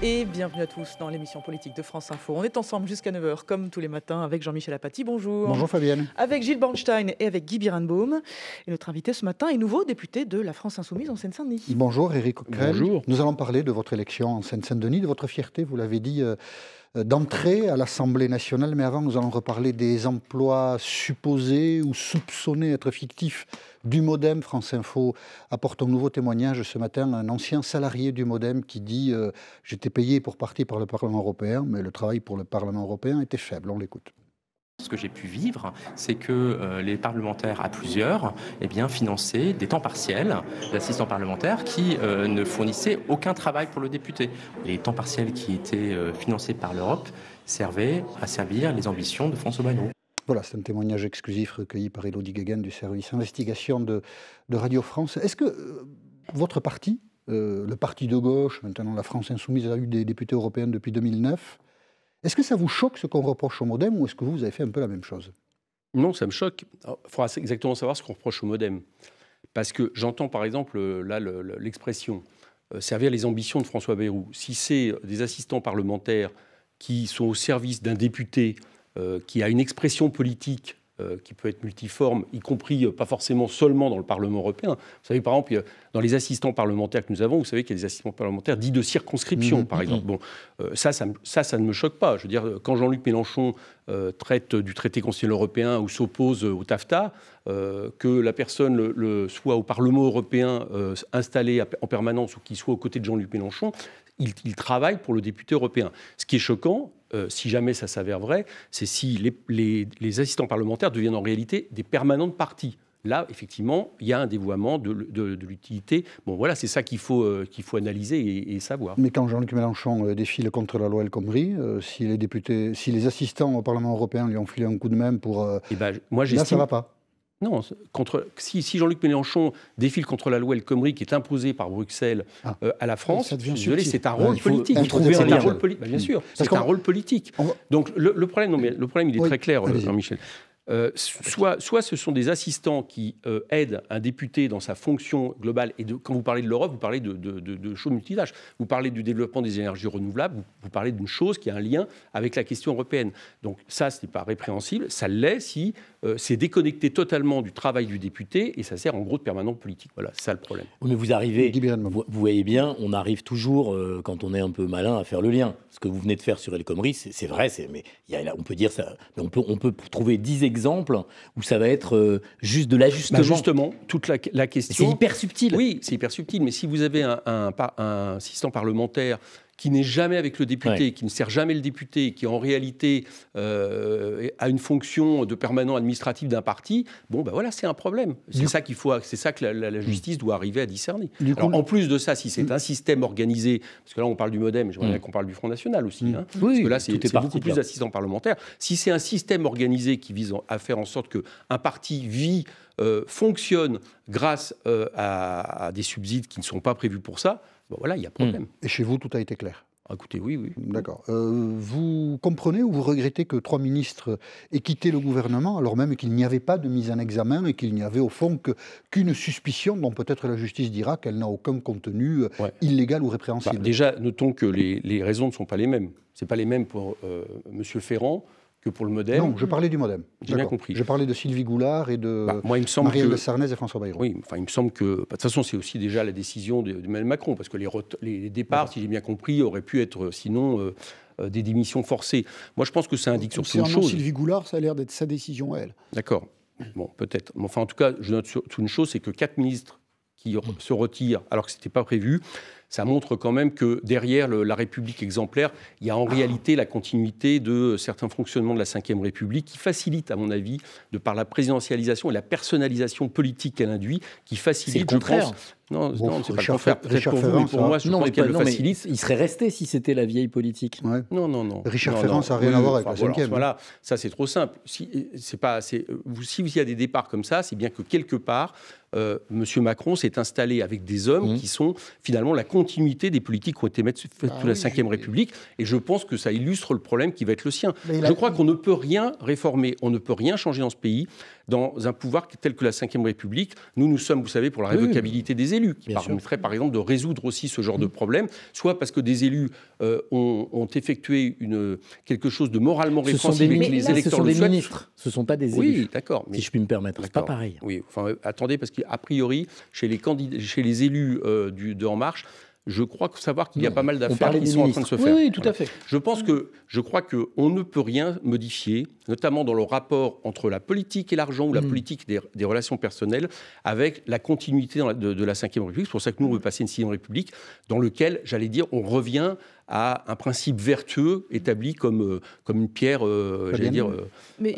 Et bienvenue à tous dans l'émission politique de France Info. On est ensemble jusqu'à 9h, comme tous les matins, avec Jean-Michel Apathy. Bonjour. Bonjour Fabienne. Avec Gilles Bornstein et avec Guy Birenbaum. Et notre invité ce matin est nouveau député de la France Insoumise en Seine-Saint-Denis. Bonjour Éric Coquerel. Bonjour. Nous allons parler de votre élection en Seine-Saint-Denis, de votre fierté, vous l'avez dit, d'entrée à l'Assemblée nationale. Mais avant, nous allons reparler des emplois supposés ou soupçonnés être fictifs du MoDem. France Info apporte un nouveau témoignage ce matin, un ancien salarié du MoDem qui dit « J'étais payé pour partir par le Parlement européen, mais le travail pour le Parlement européen était faible ». On l'écoute. Ce que j'ai pu vivre, c'est que les parlementaires à plusieurs finançaient des temps partiels d'assistants parlementaires qui ne fournissaient aucun travail pour le député. Les temps partiels qui étaient financés par l'Europe servaient à servir les ambitions de François Bayrou. Voilà, c'est un témoignage exclusif recueilli par Élodie Guéguen du service investigation de Radio France. Est-ce que votre parti, le parti de gauche, maintenant la France Insoumise, a eu des députés européens depuis 2009, est-ce que ça vous choque ce qu'on reproche au MoDem ou est-ce que vous avez fait un peu la même chose? Non, ça me choque. Il faudra exactement savoir ce qu'on reproche au MoDem. Parce que j'entends par exemple là l'expression servir les ambitions de François Bayrou. Si c'est des assistants parlementaires qui sont au service d'un député qui a une expression politique qui peut être multiforme, y compris pas forcément seulement dans le Parlement européen. Vous savez, par exemple, dans les assistants parlementaires que nous avons, vous savez qu'il y a des assistants parlementaires dits de circonscription, par exemple. Bon, ça ne me choque pas. Je veux dire, quand Jean-Luc Mélenchon traite du traité constitutionnel européen ou s'oppose au TAFTA, que la personne soit au Parlement européen installé en permanence ou qu'il soit aux côtés de Jean-Luc Mélenchon, il travaille pour le député européen. Ce qui est choquant, si jamais ça s'avère vrai, c'est si les assistants parlementaires deviennent en réalité des permanents de parti. Là, effectivement, il y a un dévoiement de l'utilité. Bon, voilà, c'est ça qu'il faut analyser et savoir. Mais quand Jean-Luc Mélenchon défile contre la loi El Khomri, si les assistants au Parlement européen lui ont filé un coup de main pour... là, ça ne va pas. Non, si Jean-Luc Mélenchon défile contre la loi El Khomri qui est imposée par Bruxelles à la France, c'est un rôle politique. Vous trouvez un lien. Bien sûr, c'est un rôle politique. Donc le problème, il est très clair, Jean-Michel. Soit ce sont des assistants qui aident un député dans sa fonction globale, et quand vous parlez de l'Europe, vous parlez de choses multitâches. Vous parlez du développement des énergies renouvelables, vous parlez d'une chose qui a un lien avec la question européenne. Donc ça, ce n'est pas répréhensible, ça l'est si c'est déconnecté totalement du travail du député, et ça sert en gros de permanent politique. Voilà, c'est ça le problème. Oui, mais vous arrivez, vous voyez bien, on arrive toujours, quand on est un peu malin, à faire le lien. Ce que vous venez de faire sur El Khomri, c'est vrai, mais on peut dire ça, mais on peut trouver 10 exemples où ça va être juste de l'ajustement. Justement, toute la question... C'est hyper subtil. Oui, c'est hyper subtil, mais si vous avez un assistant parlementaire qui n'est jamais avec le député, qui ne sert jamais le député, qui en réalité a une fonction de permanent administratif d'un parti, voilà, c'est un problème. C'est ça que la justice doit arriver à discerner. Alors, en plus de ça, si c'est un système organisé, parce que là on parle du MoDem, j'aimerais bien qu'on parle du Front National aussi, parce que là c'est beaucoup plus d'assistants parlementaires. Si c'est un système organisé qui vise à faire en sorte qu'un parti fonctionne grâce à des subsides qui ne sont pas prévus pour ça, voilà, il y a problème. Et chez vous, tout a été clair? Écoutez, oui. D'accord. Vous comprenez ou vous regrettez que 3 ministres aient quitté le gouvernement, alors même qu'il n'y avait pas de mise en examen et qu'il n'y avait au fond qu'une suspicion dont peut-être la justice dira qu'elle n'a aucun contenu illégal ou répréhensible? Déjà, notons que les raisons ne sont pas les mêmes. Ce n'est pas les mêmes pour M. Ferrand que pour le MoDem. Non, je parlais du MoDem. J'ai bien compris. Je parlais de Sylvie Goulard et de Marielle de Sarnez et François Bayrou. Oui, il me semble que... De toute façon, c'est aussi déjà la décision d'Emmanuel Macron, parce que les départs, si j'ai bien compris, auraient pu être sinon des démissions forcées. Moi, je pense que ça indique surtout une chose. Sylvie Goulard, ça a l'air d'être sa décision à elle. D'accord. Bon, peut-être. Mais enfin, en tout cas, je note surtout une chose, c'est que 4 ministres qui se retirent alors que ce n'était pas prévu, ça montre quand même que derrière la République exemplaire, il y a en réalité la continuité de certains fonctionnements de la Ve République qui facilite, à mon avis, de par la présidentialisation et la personnalisation politique qu'elle induit, qui facilite, je pense... Non, c'est pas le contraire. Peut-être pour vous, mais pour moi, je pense qu'elle le facilite. Il serait resté si c'était la vieille politique. Ouais. Non. Richard Ferrand, ça n'a rien à voir avec la 5e. Voilà, ça c'est trop simple. Si il y a des départs comme ça, c'est bien que quelque part, M. Macron s'est installé avec des hommes qui sont finalement la continuité continuité des politiques qui ont été faites sous la Ve République. Et je pense que ça illustre le problème qui va être le sien. Je crois qu'on ne peut rien réformer, on ne peut rien changer dans ce pays, dans un pouvoir tel que la Ve République. Nous sommes, vous savez, pour la révocabilité des élus, qui permettrait, par exemple, de résoudre aussi ce genre de problème, soit parce que des élus ont effectué quelque chose de moralement répréhensible avec les électeurs. Ce sont des ministres, ce ne sont pas des élus. Oui, d'accord. Si je puis me permettre, c'est pas pareil. Oui, enfin, attendez, parce qu'a priori, chez les élus de En Marche, je crois savoir qu'il y a pas mal d'affaires qui sont en train de se faire. Oui, tout à fait. Je crois qu'on ne peut rien modifier, notamment dans le rapport entre la politique et l'argent, ou la politique des relations personnelles, avec la continuité de la Ve République. C'est pour ça que nous, on veut passer une 6e République, dans lequel, j'allais dire, on revient à un principe vertueux établi comme une pierre,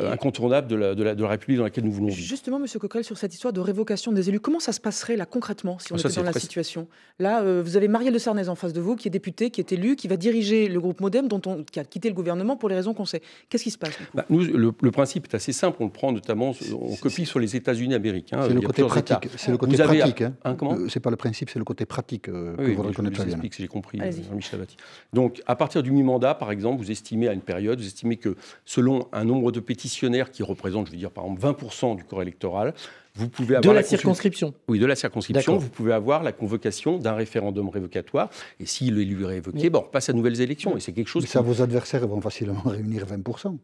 incontournable de la République dans laquelle nous voulons vivre. Justement, M. Coquerel, sur cette histoire de révocation des élus, comment ça se passerait là concrètement si on était dans la situation? Là, vous avez Marielle de Sarnez en face de vous, qui est députée, qui est élue, qui va diriger le groupe MoDem, qui a quitté le gouvernement pour les raisons qu'on sait. Qu'est-ce qui se passe? Nous, le principe est assez simple. On le prend notamment, on copie sur les États-Unis américains. C'est le côté pratique. C'est le côté pratique. Comment ? C'est pas le principe, c'est le côté pratique que vous reconnaissez très bien. J'ai compris, Jean-Michel Abati. Donc, à partir du mi-mandat, par exemple, vous estimez à une période, vous estimez que selon un nombre de pétitionnaires qui représentent, je veux dire, par exemple, 20% du corps électoral, vous pouvez avoir de la circonscription. Oui, de la circonscription. Vous pouvez avoir la convocation d'un référendum révocatoire. Et si l'élu est révoqué, on repasse à nouvelles élections. Et c'est quelque chose. Mais ça, vos adversaires vont facilement réunir 20%.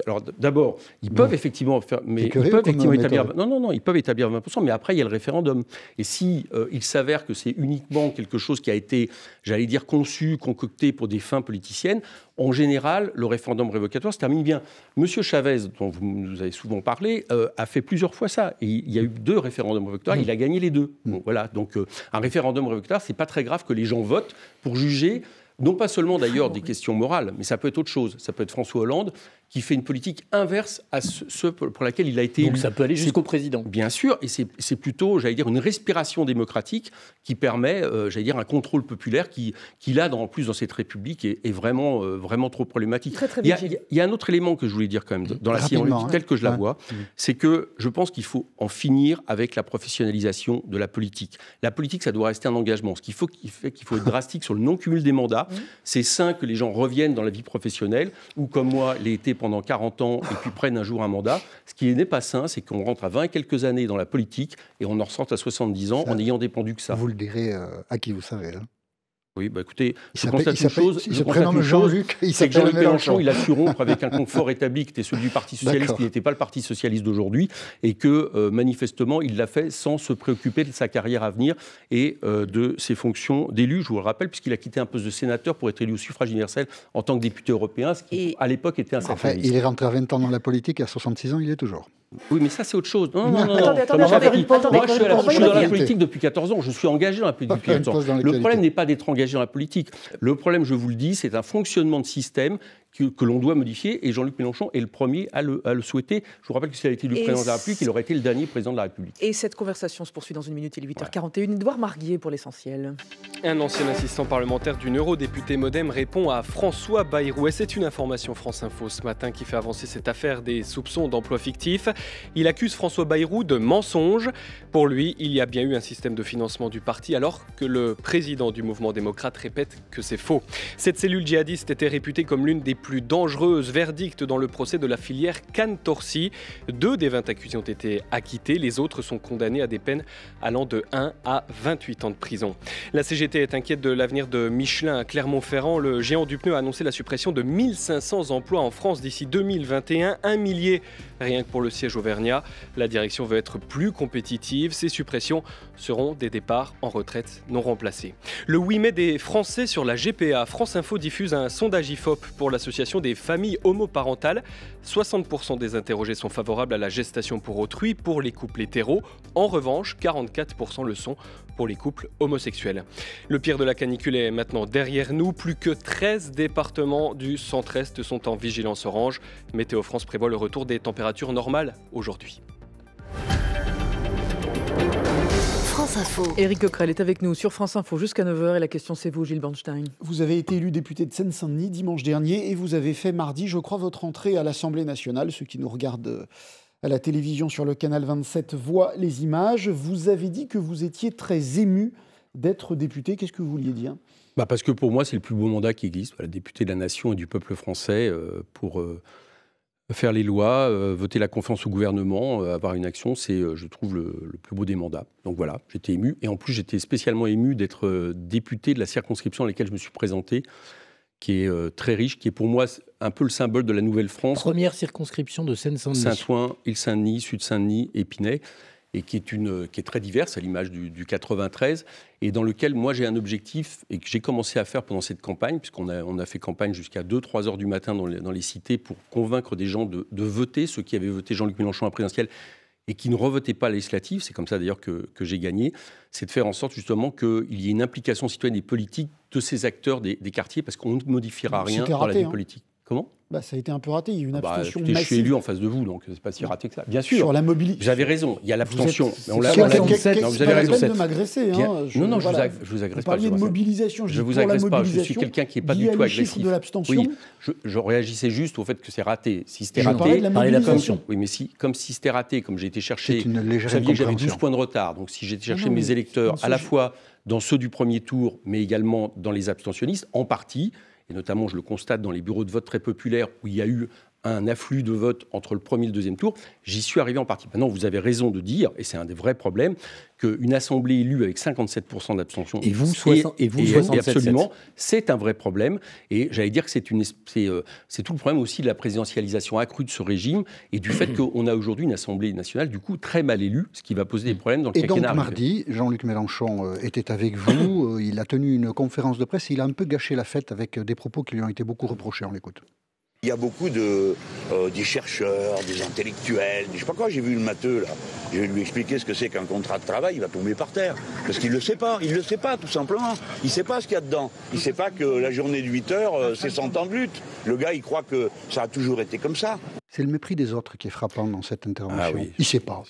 Alors, d'abord, ils peuvent effectivement faire. Mais ils peuvent effectivement établir. Non, ils peuvent établir 20%. Mais après, il y a le référendum. Et si il s'avère que c'est uniquement quelque chose qui a été, j'allais dire, conçu, concocté pour des fins politiciennes, en général, le référendum révocatoire se termine bien. Monsieur Chavez, dont vous nous avez souvent parlé, a fait plusieurs fois ça. Et il y a eu 2 référendums révocatoires, il a gagné les 2. Bon, voilà. Donc, un référendum révocatoire, c'est pas très grave que les gens votent pour juger, non pas seulement d'ailleurs des questions morales, mais ça peut être autre chose. Ça peut être François Hollande qui fait une politique inverse à ce pour laquelle il a été élu. Donc ça peut aller jusqu'au président. Bien sûr, et c'est plutôt, j'allais dire, une respiration démocratique qui permet, j'allais dire, un contrôle populaire qui là, en plus, dans cette République, est vraiment, vraiment trop problématique. Très, très il y a un autre élément que je voulais dire quand même, dans la 6e République, telle que je la vois, c'est que je pense qu'il faut en finir avec la professionnalisation de la politique. La politique, ça doit rester un engagement. Ce qu'il faut être drastique sur le non-cumul des mandats. C'est sain que les gens reviennent dans la vie professionnelle, ou comme moi, l'ai été pendant 40 ans et puis prennent un jour un mandat. Ce qui n'est pas sain, c'est qu'on rentre à 20 et quelques années dans la politique et on en ressorte à 70 ans en ayant dépendu que ça. Vous le direz à qui vous savez. Oui, écoutez, je constate une chose, c'est que Jean-Luc Mélenchon, il a su rompre avec un confort établi qui était celui du Parti Socialiste, qui n'était pas le Parti Socialiste d'aujourd'hui, et que, manifestement, il l'a fait sans se préoccuper de sa carrière à venir et de ses fonctions d'élu, je vous le rappelle, puisqu'il a quitté un poste de sénateur pour être élu au suffrage universel en tant que député européen, ce qui, à l'époque, était un sacré risque. Il est rentré à 20 ans dans la politique, et à 66 ans, il est toujours. Oui, mais ça, c'est autre chose. Non. Attendez. Moi, je suis dans la politique depuis 14 ans. Je suis engagé dans la politique depuis 14 ans. Le problème n'est pas d'être engagé dans la politique. Le problème, je vous le dis, c'est un fonctionnement de système que l'on doit modifier. Et Jean-Luc Mélenchon est le premier à le souhaiter. Je vous rappelle que s'il a été élu président de la République, il aurait été le dernier président de la République. Et cette conversation se poursuit dans une minute. Il est 8h41. Édouard Marguier pour l'essentiel. Un ancien assistant parlementaire d'une eurodéputée MoDem répond à François Bayrou. Et c'est une information France Info ce matin qui fait avancer cette affaire des soupçons d'emploi fictif. Il accuse François Bayrou de mensonge. Pour lui, il y a bien eu un système de financement du parti alors que le président du mouvement démocrate répète que c'est faux. Cette cellule djihadiste était réputée comme l'une des plus dangereuses. Verdict dans le procès de la filière Cantorsi. 2 des 20 accusés ont été acquittés. Les autres sont condamnés à des peines allant de 1 à 28 ans de prison. La CGT est inquiète de l'avenir de Michelin à Clermont-Ferrand. Le géant du pneu a annoncé la suppression de 1500 emplois en France d'ici 2021. 1 millier rien que pour le siège auvergnat. La direction veut être plus compétitive. Ces suppressions seront des départs en retraite non remplacés. Le 8 mai des Français sur la GPA. France Info diffuse un sondage IFOP pour l'association des familles homoparentales. 60% des interrogés sont favorables à la gestation pour autrui pour les couples hétéros. En revanche, 44% le sont pour les couples homosexuels. Le pire de la canicule est maintenant derrière nous. Plus que 13 départements du centre-est sont en vigilance orange. Météo France prévoit le retour des températures normales aujourd'hui. France Info. Éric Coquerel est avec nous sur France Info jusqu'à 9h et la question c'est vous, Gilles Bernstein. Vous avez été élu député de Seine-Saint-Denis dimanche dernier et vous avez fait mardi, je crois, votre entrée à l'Assemblée nationale. Ceux qui nous regardent à la télévision sur le canal 27 voient les images. Vous avez dit que vous étiez très ému d'être député. Qu'est-ce que vous vouliez dire ? Parce que pour moi, c'est le plus beau mandat qui existe. Voilà, député de la nation et du peuple français pour faire les lois, voter la confiance au gouvernement, avoir une action, c'est, je trouve, le plus beau des mandats. Donc voilà, j'étais ému. Et en plus, j'étais spécialement ému d'être député de la circonscription dans laquelle je me suis présenté, qui est très riche, qui est pour moi un peu le symbole de la Nouvelle-France. Première circonscription de Seine-Saint-Denis. Saint-Ouen, Île-Saint-Denis, Sud-Saint-Denis, Épinay, et qui est très diverse, à l'image du 93, et dans lequel moi j'ai un objectif, et que j'ai commencé à faire pendant cette campagne, puisqu'on a fait campagne jusqu'à 2-3 heures du matin dans les cités pour convaincre des gens de voter, ceux qui avaient voté Jean-Luc Mélenchon à la présidentielle, et qui ne revotaient pas la législative, c'est comme ça d'ailleurs que j'ai gagné, c'est de faire en sorte justement qu'il y ait une implication citoyenne et politique de ces acteurs des quartiers, parce qu'on ne modifiera rien dans la vie politique. Comment ? Ça a été un peu raté, il y a eu une abstention massive. Je suis élu en face de vous, donc c'est pas si raté que ça. Bien sûr. Sur la mobilité. Vous avez raison, il y a l'abstention. Vous avez raison. De m'agresser. Non, je vous agresse pas. Vous parliez de mobilisation. Je vous agresse pas. Je suis quelqu'un qui n'est pas du tout agressif. De l'abstention. Oui, je réagissais juste au fait que c'est raté. Si c'était raté, oui, mais comme si c'était raté, comme j'ai été chercher, vous saviez que j'avais 12 points de retard. Donc si j'ai été chercher mes électeurs à la fois dans ceux du premier tour, mais également dans les abstentionnistes, en partie. Et notamment, je le constate dans les bureaux de vote très populaires où il y a eu un afflux de vote entre le premier et le deuxième tour, j'y suis arrivé en partie. Maintenant, vous avez raison de dire, et c'est un des vrais problèmes, qu'une assemblée élue avec 57% d'abstention, et vous 67, absolument, c'est un vrai problème. Et j'allais dire que c'est tout le problème aussi de la présidentialisation accrue de ce régime et du fait qu'on a aujourd'hui une assemblée nationale, du coup, très mal élue, ce qui va poser des problèmes dans le quinquennat. Et donc, mardi, Jean-Luc Mélenchon était avec vous, il a tenu une conférence de presse et il a un peu gâché la fête avec des propos qui lui ont été beaucoup reprochés. On l'écoute. Il y a beaucoup des chercheurs, des intellectuels, je sais pas quoi, j'ai vu le matheux là, je vais lui expliquer ce que c'est qu'un contrat de travail, il va tomber par terre, parce qu'il le sait pas tout simplement, il sait pas ce qu'il y a dedans, il sait pas que la journée de 8 heures, c'est 100 ans de lutte, le gars il croit que ça a toujours été comme ça. C'est le mépris des autres qui est frappant dans cette intervention. Ah oui. Il sait pas.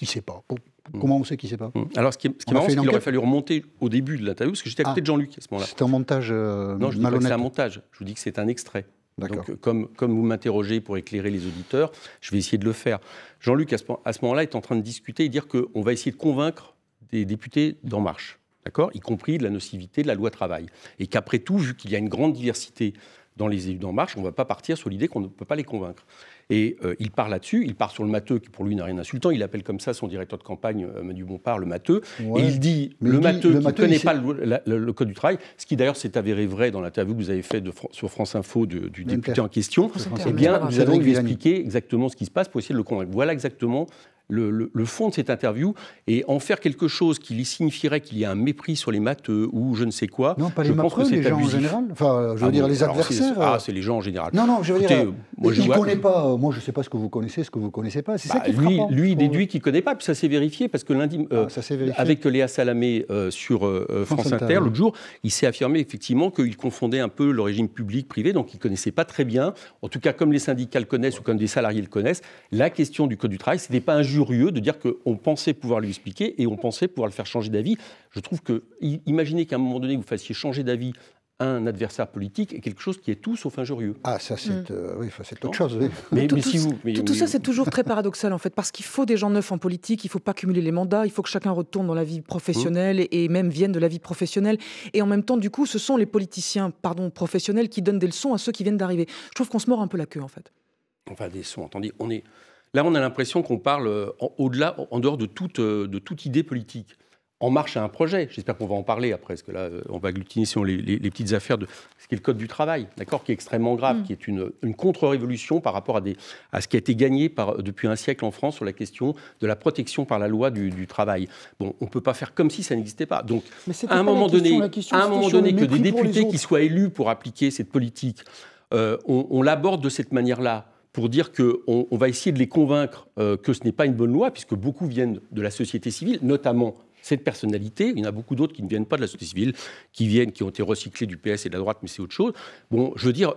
Comment on sait qu'il ne sait pas ? Alors, ce qui est marrant, c'est qu'il aurait fallu remonter au début de l'interview, parce que j'étais à côté de Jean-Luc à ce moment-là. C'était un montage Non, je ne dis pas que c'est un montage, je vous dis que c'est un extrait. Donc, comme vous m'interrogez pour éclairer les auditeurs, je vais essayer de le faire. Jean-Luc, à ce moment-là, est en train de discuter et dire qu'on va essayer de convaincre des députés d'En Marche, d'accord, y compris de la nocivité de la loi travail. Et qu'après tout, vu qu'il y a une grande diversité dans les élus d'En Marche, on ne va pas partir sur l'idée qu'on ne peut pas les convaincre. Et il part là-dessus, il part sur le matheux, qui pour lui n'a rien d'insultant, il appelle comme ça son directeur de campagne, Manu Bompard, le matheux, et il dit, le matheux qui ne connaît pas le code du travail, ce qui d'ailleurs s'est avéré vrai dans l'interview que vous avez faite sur France Info du député en question, eh bien, nous allons lui expliquer exactement ce qui se passe pour essayer de le convaincre. Voilà exactement le fond de cette interview, et en faire quelque chose qui signifierait qu'il y a un mépris sur les matheux ou je ne sais quoi. Non, pas les matheux, les gens en général. Enfin, je veux dire, les adversaires. C'est les gens en général. Non, je veux dire, moi, il ne connaît pas. Moi, je ne sais pas ce que vous connaissez, ce que vous ne connaissez pas. C'est ça qui est frappant. Lui, il déduit qu'il ne connaît pas, puis ça s'est vérifié, parce que lundi, avec Léa Salamé sur France Inter, l'autre jour, il s'est affirmé effectivement qu'il confondait un peu le régime public-privé, donc il ne connaissait pas très bien, en tout cas comme les syndicats le connaissent ou comme des salariés le connaissent, la question du code du travail, ce n'était pas injurieux de dire qu'on pensait pouvoir lui expliquer et on pensait pouvoir le faire changer d'avis. Je trouve que, imaginez qu'à un moment donné, vous fassiez changer d'avis un adversaire politique est quelque chose qui est tout sauf injurieux. Ah, ça, c'est c'est autre chose. Oui. Mais tout ça, c'est toujours très paradoxal, en fait, parce qu'il faut des gens neufs en politique, il ne faut pas cumuler les mandats, il faut que chacun retourne dans la vie professionnelle et même vienne de la vie professionnelle. Et en même temps, du coup, ce sont les politiciens professionnels qui donnent des leçons à ceux qui viennent d'arriver. Je trouve qu'on se mord un peu la queue, en fait. Enfin, des leçons, attendez, là, on a l'impression qu'on parle au-delà, en dehors de toute idée politique. En Marche a un projet, j'espère qu'on va en parler après, parce que là, on va agglutiner sur les petites affaires de ce qui est le code du travail, d'accord, qui est extrêmement grave, qui est une contre-révolution par rapport à ce qui a été gagné depuis un siècle en France sur la question de la protection par la loi du travail. Bon, on ne peut pas faire comme si ça n'existait pas. Donc, à un moment donné, que des députés qui soient élus pour appliquer cette politique, on l'aborde de cette manière-là, pour dire qu'on va essayer de les convaincre que ce n'est pas une bonne loi, puisque beaucoup viennent de la société civile, notamment cette personnalité. Il y en a beaucoup d'autres qui ne viennent pas de la société civile, qui ont été recyclés du PS et de la droite, mais c'est autre chose. Bon, je veux dire,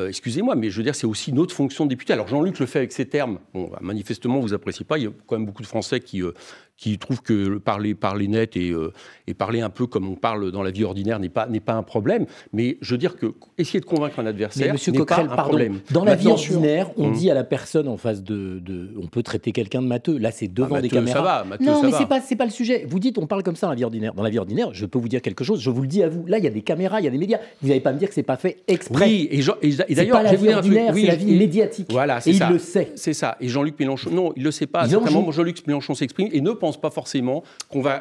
excusez-moi, mais je veux dire, c'est aussi notre fonction de député. Alors Jean-Luc le fait avec ses termes. Bon, manifestement, vous appréciez pas. Il y a quand même beaucoup de Français qui trouvent que parler net et parler un peu comme on parle dans la vie ordinaire n'est pas un problème. Mais je veux dire que essayer de convaincre un adversaire n'est pas un problème. Dans la vie ordinaire, on dit à la personne en face on peut traiter quelqu'un de matheux. Là, c'est devant des caméras. Ça va, Matteux, non, ça mais va. c'est pas le sujet. Vous dites, on parle comme ça dans la vie ordinaire. Dans la vie ordinaire, je peux vous dire quelque chose. Je vous le dis à vous. Là, il y a des caméras, il y a des médias. Vous n'allez pas me dire que c'est pas fait exprès. Oui, et d'ailleurs, c'est pas la vie ordinaire, c'est la vie médiatique. Voilà, c'est ça. Il le sait. C'est ça. Et Jean-Luc Mélenchon, non, il le sait pas. Jean-Luc Mélenchon s'exprime et ne pense pas forcément qu'on va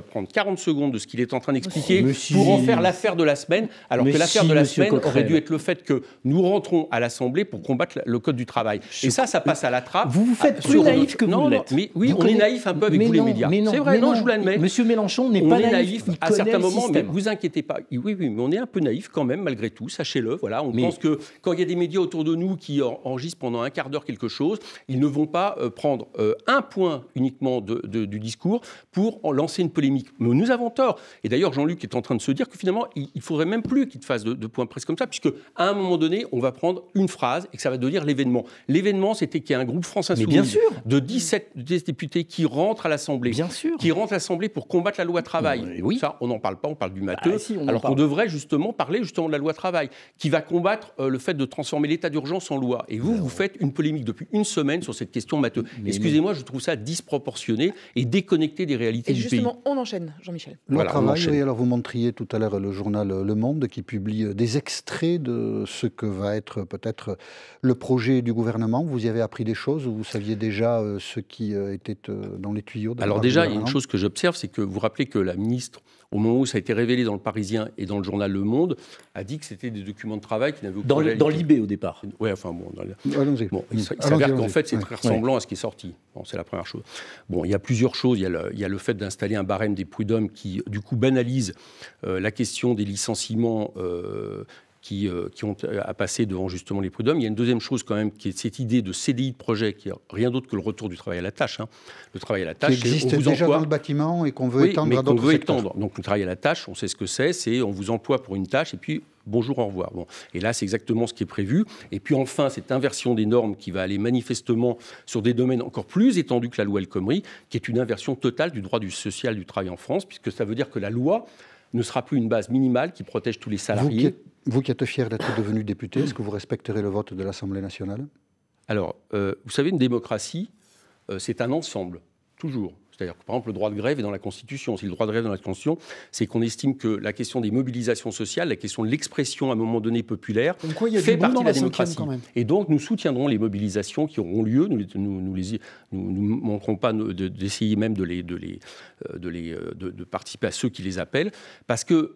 prendre 40 secondes de ce qu'il est en train d'expliquer pour en faire l'affaire de la semaine, alors que l'affaire de la semaine aurait dû être le fait que nous rentrons à l'Assemblée pour combattre le Code du travail. Et ça passe à la trappe. Vous faites plus naïf que vous l'êtes. Mais oui, on est naïf un peu avec vous les médias. C'est vrai, non, je vous l'admets. Monsieur Mélenchon n'est pas naïf à certains moments, mais vous inquiétez pas. Oui, mais on est un peu naïf quand même, malgré tout, sachez-le. Voilà, on pense que quand il y a des médias autour de nous qui enregistrent pendant un quart d'heure quelque chose, ils ne vont pas prendre un point uniquement du discours pour en lancer une polémique. Mais nous avons tort. Et d'ailleurs, Jean-Luc est en train de se dire que finalement, il ne faudrait même plus qu'il fasse de points presse comme ça, puisque à un moment donné, on va prendre une phrase et que ça va devenir l'événement. L'événement, c'était qu'il y a un groupe France Insoumise de 17 députés qui rentrent à l'Assemblée. Bien sûr. Qui rentrent à l'Assemblée pour combattre la loi travail. Oui. Ça, on n'en parle pas, on parle du matheux. Alors qu'on devrait justement parler de la loi travail, qui va combattre le fait de transformer l'état d'urgence en loi. Et vous faites une polémique depuis une semaine sur cette question matheux. Excusez-moi, je trouve ça disproportionné et déconnecté des réalités du pays. Et justement, on enchaîne, Jean-Michel. Loi travail, oui, alors vous montriez tout à l'heure le journal Le Monde qui publie des extraits de ce que va être peut-être le projet du gouvernement. Vous y avez appris des choses ou vous saviez déjà ce qui était dans les tuyaux de Alors déjà, il y a une chose que j'observe, c'est que vous vous rappelez que la ministre, au moment où ça a été révélé dans le Parisien et dans le journal Le Monde, a dit que c'était des documents de travail qui n'avaient aucun... Dans l'IB au départ. Oui, enfin bon... il s'avère qu'en fait, c'est très ressemblant à ce qui est sorti. Bon, c'est la première chose. Bon, il y a plusieurs choses. Il y a le fait d'installer un barème des prud'hommes qui, du coup, banalise la question des licenciements qui ont à passer devant justement les prud'hommes. Il y a une deuxième chose quand même, qui est cette idée de CDI de projet, qui n'est rien d'autre que le retour du travail à la tâche. Le travail à la tâche, qui existe déjà dans le bâtiment et qu'on veut étendre à d'autres secteurs. Donc le travail à la tâche, on sait ce que c'est on vous emploie pour une tâche et puis bonjour, au revoir. Bon. Et là, c'est exactement ce qui est prévu. Et puis enfin, cette inversion des normes qui va aller manifestement sur des domaines encore plus étendus que la loi El Khomri, qui est une inversion totale du droit social du travail en France, puisque ça veut dire que la loi ne sera plus une base minimale qui protège tous les salariés. Vous qui êtes fier d'être devenu député, est-ce que vous respecterez le vote de l'Assemblée nationale ? Alors, vous savez, une démocratie, c'est un ensemble, toujours. C'est-à-dire que, par exemple, le droit de grève est dans la Constitution. Si le droit de grève est dans la Constitution, c'est qu'on estime que la question des mobilisations sociales, la question de l'expression à un moment donné populaire, fait partie de la démocratie. Et donc, nous soutiendrons les mobilisations qui auront lieu. Nous ne manquerons pas d'essayer même de participer à ceux qui les appellent. Parce que...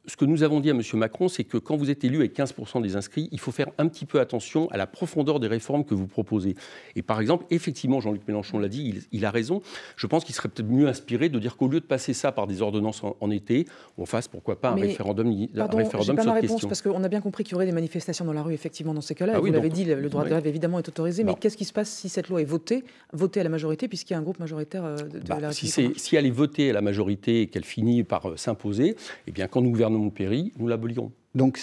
ce que nous avons dit à M. Macron, c'est que quand vous êtes élu avec 15% des inscrits, il faut faire un petit peu attention à la profondeur des réformes que vous proposez. Et par exemple, effectivement, Jean-Luc Mélenchon l'a dit, il a raison. Je pense qu'il serait peut-être mieux inspiré de dire qu'au lieu de passer ça par des ordonnances en été, on fasse pourquoi pas un référendum sur cette question. Parce qu'on a bien compris qu'il y aurait des manifestations dans la rue, effectivement, dans ces cas-là. Vous l'avez dit, le droit de grève, évidemment, est autorisé. Mais qu'est-ce qui se passe si cette loi est votée à la majorité, puisqu'il y a un groupe majoritaire de la République ? Si elle est votée à la majorité et qu'elle finit par s'imposer, eh bien, quand nous gouvernons le pays, nous l'abolirons. Donc,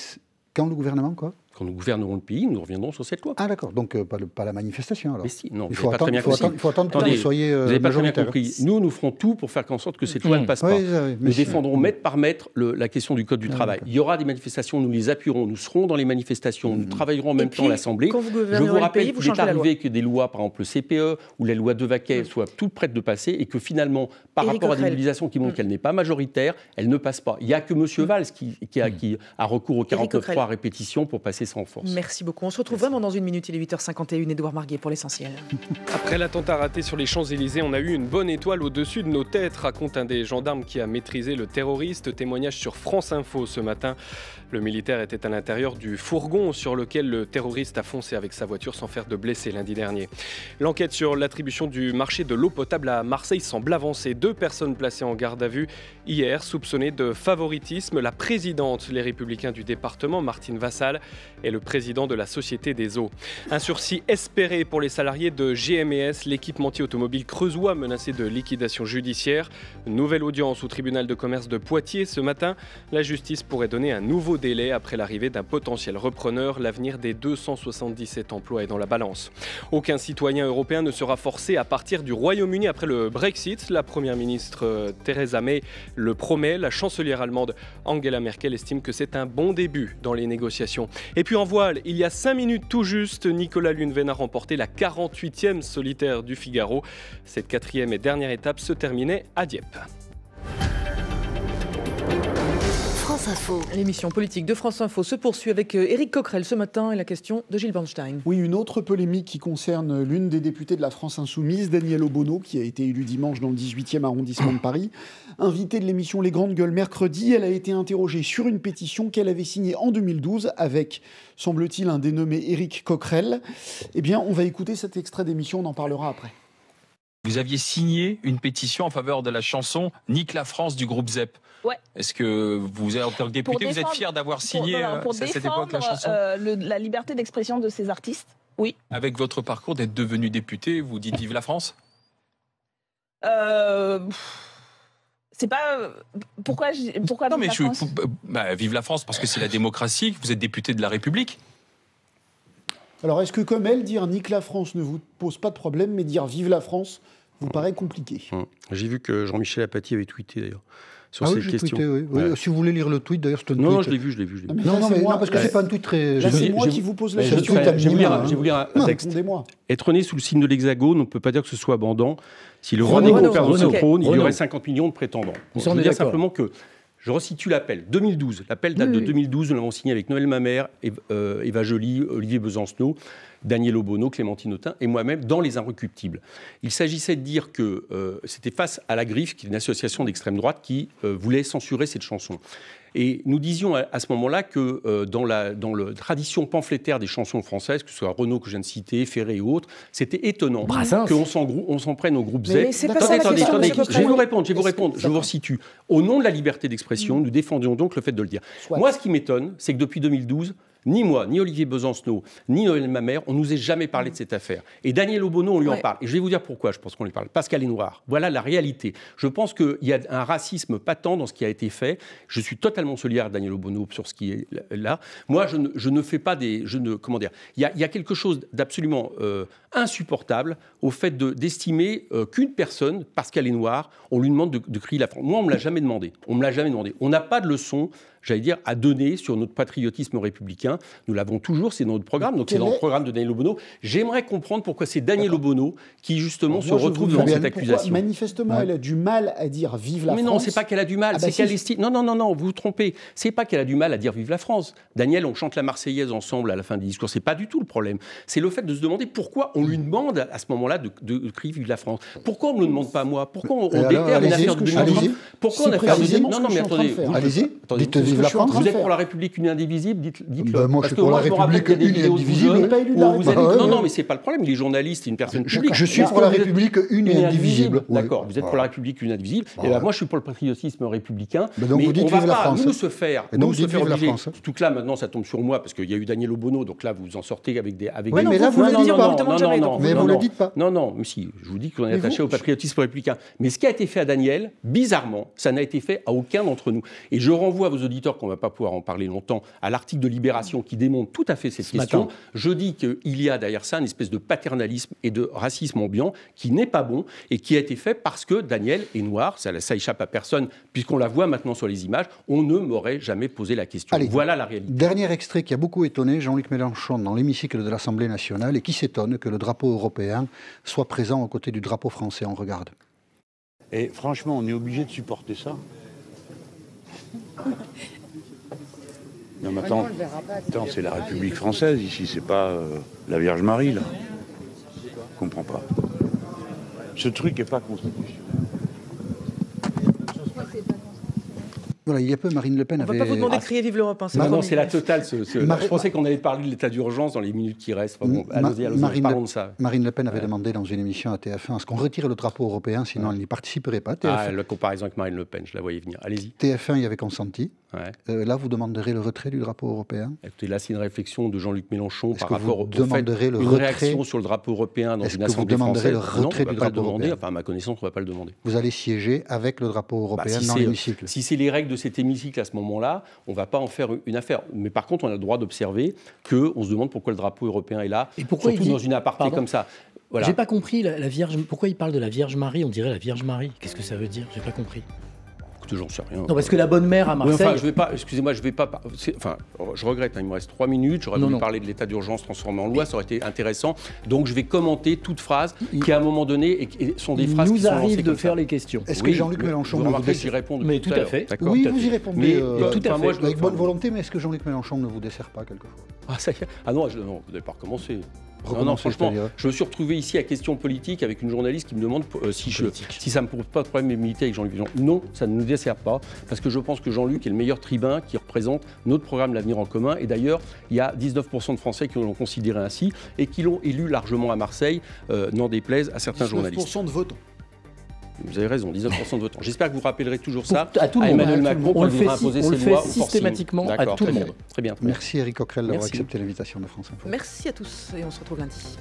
quand le gouvernement, quoi ? Quand nous gouvernerons le pays, nous reviendrons sur cette loi. Ah d'accord, donc pas la manifestation alors. Mais si, non, il faut attendre que vous soyez vous n'avez pas très bien compris. Nous ferons tout pour faire en sorte que cette loi ne passe pas. Nous défendrons mètre par mètre la question du Code du travail. Il y aura des manifestations, nous les appuierons, nous serons dans les manifestations, nous travaillerons en même temps à l'Assemblée. Je vous rappelle qu'il est arrivé que des lois, par exemple le CPE ou la loi Devaquet, soient toutes prêtes de passer et que finalement, par rapport à des mobilisations qui montrent qu'elle n'est pas majoritaire, elle ne passe pas. Il n'y a que M. Valls qui a recours au 49.3 à répétition pour passer ça en force. Merci beaucoup. On se retrouve vraiment dans une minute. Il est 8h51. Édouard Marguet pour l'essentiel. Après l'attentat raté sur les Champs-Élysées, on a eu une bonne étoile au-dessus de nos têtes, raconte un des gendarmes qui a maîtrisé le terroriste. Témoignage sur France Info ce matin. Le militaire était à l'intérieur du fourgon sur lequel le terroriste a foncé avec sa voiture sans faire de blessés lundi dernier. L'enquête sur l'attribution du marché de l'eau potable à Marseille semble avancer. 2 personnes placées en garde à vue hier, soupçonnées de favoritisme. La présidente Les Républicains du département, Martine Vassal, est le président de la Société des Eaux. Un sursis espéré pour les salariés de GMS, l'équipementier automobile creusois menacé de liquidation judiciaire. Nouvelle audience au tribunal de commerce de Poitiers ce matin. La justice pourrait donner un nouveau délai après l'arrivée d'un potentiel repreneur. L'avenir des 277 emplois est dans la balance. Aucun citoyen européen ne sera forcé à partir du Royaume-Uni après le Brexit. La première ministre Theresa May le promet. La chancelière allemande Angela Merkel estime que c'est un bon début dans les négociations. Et puis en voile, il y a 5 minutes tout juste, Nicolas Luneven a remporté la 48e solitaire du Figaro. Cette 4e et dernière étape se terminait à Dieppe. France Info. L'émission politique de France Info se poursuit avec Éric Coquerel ce matin et la question de Gilles Bernstein. Oui, une autre polémique qui concerne l'une des députées de la France Insoumise, Danielle Obono, qui a été élue dimanche dans le 18e arrondissement de Paris. Invitée de l'émission Les Grandes Gueules mercredi, elle a été interrogée sur une pétition qu'elle avait signée en 2012 avec, semble-t-il, un dénommé Éric Coquerel. Eh bien, on va écouter cet extrait d'émission, on en parlera après. Vous aviez signé une pétition en faveur de la chanson « Nique la France » du groupe ZEP. Ouais. Est-ce que vous, en tant que député, vous êtes fier d'avoir signé à cette époque la chanson la liberté d'expression de ces artistes, oui. Avec votre parcours d'être devenu député, vous dites « Vive la France » C'est pas... Pourquoi non, Vive mais la France Vive la France parce que c'est la démocratie, vous êtes député de la République. Alors, est-ce que, comme elle, dire « Nique la France » ne vous pose pas de problème, mais dire « Vive la France » vous paraît compliqué? J'ai vu que Jean-Michel Apathy avait tweeté, d'ailleurs, sur cette question. Tweeté, oui. Ouais. Si vous voulez lire le tweet, d'ailleurs, c'est un tweet. Non, je l'ai vu. Non, parce que c'est pas un tweet très... Là, c'est moi qui vous pose la question. Je vais vous lire un texte. Répondez-moi. Être né sous le signe de l'Hexagone, on ne peut pas dire que ce soit abondant. Si le René veut perdre son trône, il y aurait 50 millions de prétendants. Je veux dire simplement que je resitue l'appel. 2012. L'appel date de 2012. Nous l'avons signé avec Noël Mamère, Eva Joly, Olivier Besancenot, Danielle Obono, Clémentine Autain et moi-même dans Les Inrecuptibles. Il s'agissait de dire que c'était face à la Griffe, qui est une association d'extrême droite qui voulait censurer cette chanson. Et nous disions à ce moment-là que dans la tradition pamphlétaire des chansons françaises, que ce soit Renaud que je viens de citer, Ferré et autres, c'était étonnant qu'on s'en prenne au groupe Z. Attendez, je vais vous répondre, je vous resitue. Au nom de la liberté d'expression, nous défendions donc le fait de le dire. Moi, ce qui m'étonne, c'est que depuis 2012, ni moi, ni Olivier Besancenot, ni Noël Mamère, on nous ait jamais parlé de cette affaire. Et Danielle Obono, on lui en parle. Et je vais vous dire pourquoi je pense qu'on lui parle. Parce qu'elle est noire. Voilà la réalité. Je pense qu'il y a un racisme patent dans ce qui a été fait. Je suis totalement solidaire de Danielle Obono sur ce qui est là. Moi, je ne fais pas des... comment dire, il y a quelque chose d'absolument insupportable au fait d'estimer qu'une personne, parce qu'elle est noire, on lui demande de crier la France. Moi, on ne me l'a jamais demandé. On n'a pas de leçon, j'allais dire, à donner sur notre patriotisme républicain. Nous l'avons toujours, c'est dans notre programme, donc c'est dans le programme de Danielle Obono. J'aimerais comprendre pourquoi c'est Danielle Obono qui, justement, se retrouve dans cette accusation. Manifestement, elle a du mal à dire « Vive la France ». Mais non, c'est pas qu'elle a du mal, c'est qu'elle estime... Non, vous vous trompez. C'est pas qu'elle a du mal à dire « Vive la France ». Danielle, on chante la Marseillaise ensemble à la fin du discours, c'est pas du tout le problème. C'est le fait de se demander pourquoi on lui demande à ce moment-là de crier « Vive la France ». Pourquoi on ne me le demande pas moi? Pourquoi on déterre une affaire de 2030? Pourquoi on a fait... Non, mais attendez. Allez-y, dites Vive la France. Vous êtes pour la République unie indivisible, dites-le. Moi, je suis pour la République unie indivisible. Non, mais c'est pas le problème. Il est journaliste, une personne publique. Je suis pour la République unie indivisible. D'accord, vous êtes pour la République unie indivisible. Et moi, je suis pour le patriotisme républicain. Donc vous dites Vive la France. Nous se faire obliger. Surtout que là, maintenant, ça tombe sur moi parce qu'il y a eu Danielle Obono. Donc là, vous en sortez avec des. Oui, mais là, vous ne le dites pas. Mais vous ne le dites pas. Non, mais si. Je vous dis qu'on est attaché au patriotisme républicain. Mais ce qui a été fait à Danielle, bizarrement, ça n'a été fait à aucun d'entre nous. Et je renvoie à vos auditeurs, qu'on ne va pas pouvoir en parler longtemps, à l'article de Libération qui démontre tout à fait cette question. Je dis qu'il y a derrière ça une espèce de paternalisme et de racisme ambiant qui n'est pas bon et qui a été fait parce que Danielle est noire. Ça échappe à personne puisqu'on la voit maintenant sur les images. On ne m'aurait jamais posé la question. Allez, voilà la réalité. Dernier extrait qui a beaucoup étonné Jean-Luc Mélenchon dans l'hémicycle de l'Assemblée nationale et qui s'étonne que le drapeau européen soit présent aux côtés du drapeau français. On regarde. Et franchement, on est obligé de supporter ça. Non, mais attends, c'est la République française ici, c'est pas la Vierge Marie, là. Je comprends pas. Ce truc n'est pas constitutionnel. Voilà, il y a peu, Marine Le Pen avait... On ne va pas vous demander de crier Vive l'Europe. Non, c'est la totale. Je pensais qu'on allait parler de l'état d'urgence dans les minutes qui restent. Allons-y, parlons de ça. Marine Le Pen avait demandé dans une émission à TF1 à ce qu'on retire le drapeau européen, sinon elle n'y participerait pas. La comparaison avec Marine Le Pen, je la voyais venir. Allez-y. TF1 y avait consenti. Là, vous demanderez le retrait du drapeau européen? Écoutez, là, c'est une réflexion de Jean-Luc Mélenchon par rapport au fait une réaction sur le drapeau européen dans une assemblée française. Est-ce que vous demanderez le retrait du drapeau européen? Enfin, à ma connaissance, on ne va pas le demander. Vous allez siéger avec le drapeau européen dans l'hémicycle? Si c'est les règles de cet hémicycle à ce moment-là, on ne va pas en faire une affaire. Mais par contre, on a le droit d'observer qu'on se demande pourquoi le drapeau européen est là, et pourquoi surtout dans une aparté comme ça. Voilà. J'ai pas compris, la Vierge. Pourquoi il parle de la Vierge Marie? On dirait la Vierge Marie. Qu'est-ce que ça veut dire? J'ai pas compris. J'en sais rien. Non, parce que la bonne mère à Marseille... Oui, enfin, je vais pas... Excusez-moi, je vais pas... Enfin, je regrette, il me reste 3 minutes. J'aurais voulu parler de l'état d'urgence transformé en loi, ça aurait été intéressant. Donc, je vais commenter toute phrase qui, à un moment donné, sont des phrases qui sont lancées. Il nous arrive de faire les questions. Est-ce que Jean-Luc Mélenchon... Vous remarquez que j'y réponds mais tout à fait. Oui, vous y répondez tout à fait. Avec bonne volonté, mais est-ce que Jean-Luc Mélenchon ne vous dessert pas quelquefois? Ah, ça y est. Ah non, vous n'avez pas recommencé. Non, franchement, je me suis retrouvé ici à Question Politique avec une journaliste qui me demande si ça ne me pose pas de problème de militer avec Jean-Luc Mélenchon. Non, ça ne nous dessert pas, parce que je pense que Jean-Luc est le meilleur tribun qui représente notre programme L'Avenir en commun. Et d'ailleurs, il y a 19% de Français qui l'ont considéré ainsi et qui l'ont élu largement à Marseille, n'en déplaise à certains journalistes. 19% de votants. Vous avez raison, 19% de votants. J'espère que vous rappellerez toujours ça à tout le monde. Emmanuel Macron pour lui imposer ses lois systématiquement à tout le monde. Très bien. Merci Éric Coquerel d'avoir accepté l'invitation de France Info. Merci à tous et on se retrouve lundi.